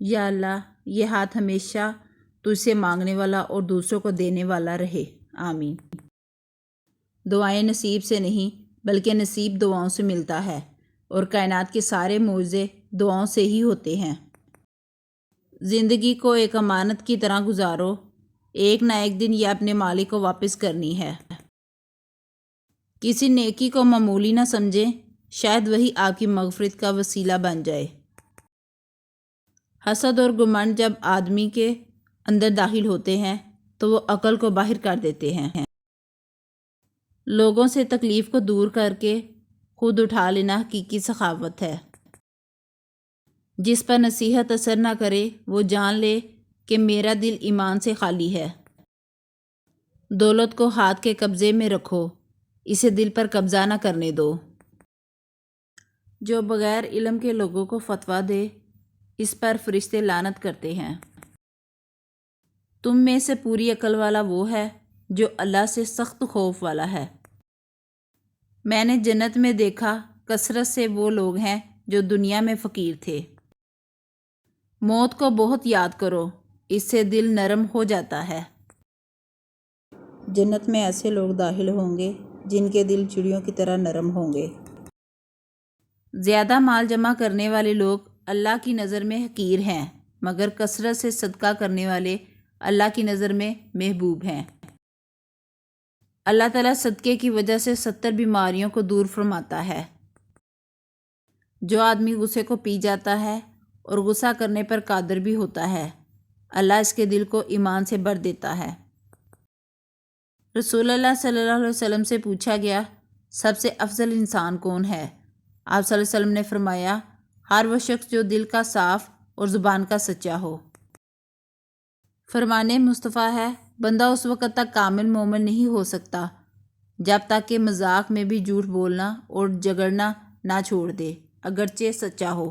یا اللہ یہ ہاتھ ہمیشہ تجھ سے مانگنے والا اور دوسروں کو دینے والا رہے، آمین۔ دعائیں نصیب سے نہیں بلکہ نصیب دعاؤں سے ملتا ہے، اور کائنات کے سارے معجزے دعاؤں سے ہی ہوتے ہیں۔ زندگی کو ایک امانت کی طرح گزارو، ایک نہ ایک دن یہ اپنے مالک کو واپس کرنی ہے۔ کسی نیکی کو معمولی نہ سمجھیں، شاید وہی آپ کی مغفرت کا وسیلہ بن جائے۔ حسد اور گھمنڈ جب آدمی کے اندر داخل ہوتے ہیں تو وہ عقل کو باہر کر دیتے ہیں۔ لوگوں سے تکلیف کو دور کر کے خود اٹھا لینا حقیقی سخاوت ہے۔ جس پر نصیحت اثر نہ کرے وہ جان لے کہ میرا دل ایمان سے خالی ہے۔ دولت کو ہاتھ کے قبضے میں رکھو، اسے دل پر قبضہ نہ کرنے دو۔ جو بغیر علم کے لوگوں کو فتویٰ دے، اس پر فرشتے لعنت کرتے ہیں۔ تم میں سے پوری عقل والا وہ ہے جو اللہ سے سخت خوف والا ہے۔ میں نے جنت میں دیکھا کثرت سے وہ لوگ ہیں جو دنیا میں فقیر تھے۔ موت کو بہت یاد کرو، اس سے دل نرم ہو جاتا ہے۔ جنت میں ایسے لوگ داخل ہوں گے جن کے دل چڑیوں کی طرح نرم ہوں گے۔ زیادہ مال جمع کرنے والے لوگ اللہ کی نظر میں حقیر ہیں، مگر کثرت سے صدقہ کرنے والے اللہ کی نظر میں محبوب ہیں۔ اللہ تعالیٰ صدقے کی وجہ سے 70 بیماریوں کو دور فرماتا ہے۔ جو آدمی غصے کو پی جاتا ہے اور غصہ کرنے پر قادر بھی ہوتا ہے، اللہ اس کے دل کو ایمان سے بھر دیتا ہے۔ رسول اللہ صلی اللہ علیہ وسلم سے پوچھا گیا، سب سے افضل انسان کون ہے؟ آپ صلی اللہ علیہ وسلم نے فرمایا، ہر وہ شخص جو دل کا صاف اور زبان کا سچا ہو۔ فرمان مصطفیٰ ہے، بندہ اس وقت تک کامل مومن نہیں ہو سکتا جب تک کہ مذاق میں بھی جھوٹ بولنا اور جھگڑنا نہ چھوڑ دے، اگرچہ سچا ہو۔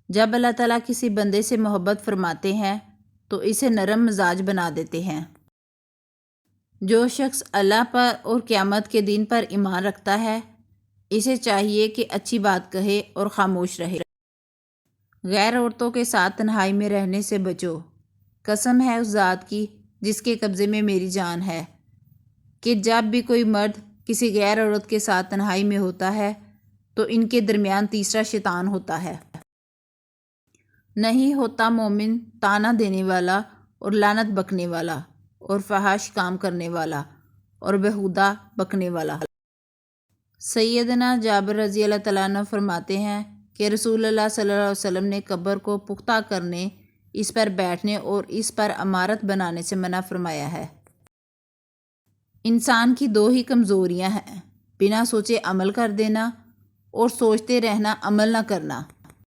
جب اللہ تعالیٰ کسی بندے سے محبت فرماتے ہیں تو اسے نرم مزاج بنا دیتے ہیں۔ جو شخص اللہ پر اور قیامت کے دن پر ایمان رکھتا ہے، اسے چاہیے کہ اچھی بات کہے اور خاموش رہے۔ غیر عورتوں کے ساتھ تنہائی میں رہنے سے بچو، قسم ہے اس ذات کی جس کے قبضے میں میری جان ہے، کہ جب بھی کوئی مرد کسی غیر عورت کے ساتھ تنہائی میں ہوتا ہے تو ان کے درمیان تیسرا شیطان ہوتا ہے۔ نہیں ہوتا مومن طعنہ دینے والا اور لعنت بکنے والا اور فحش کام کرنے والا اور بیہودہ بکنے والا۔ سیدنا جابر رضی اللہ تعالیٰ عنہ فرماتے ہیں کہ رسول اللہ صلی اللہ علیہ وسلم نے قبر کو پختہ کرنے، اس پر بیٹھنے اور اس پر عمارت بنانے سے منع فرمایا ہے۔ انسان کی دو ہی کمزوریاں ہیں، بنا سوچے عمل کر دینا اور سوچتے رہنا عمل نہ کرنا۔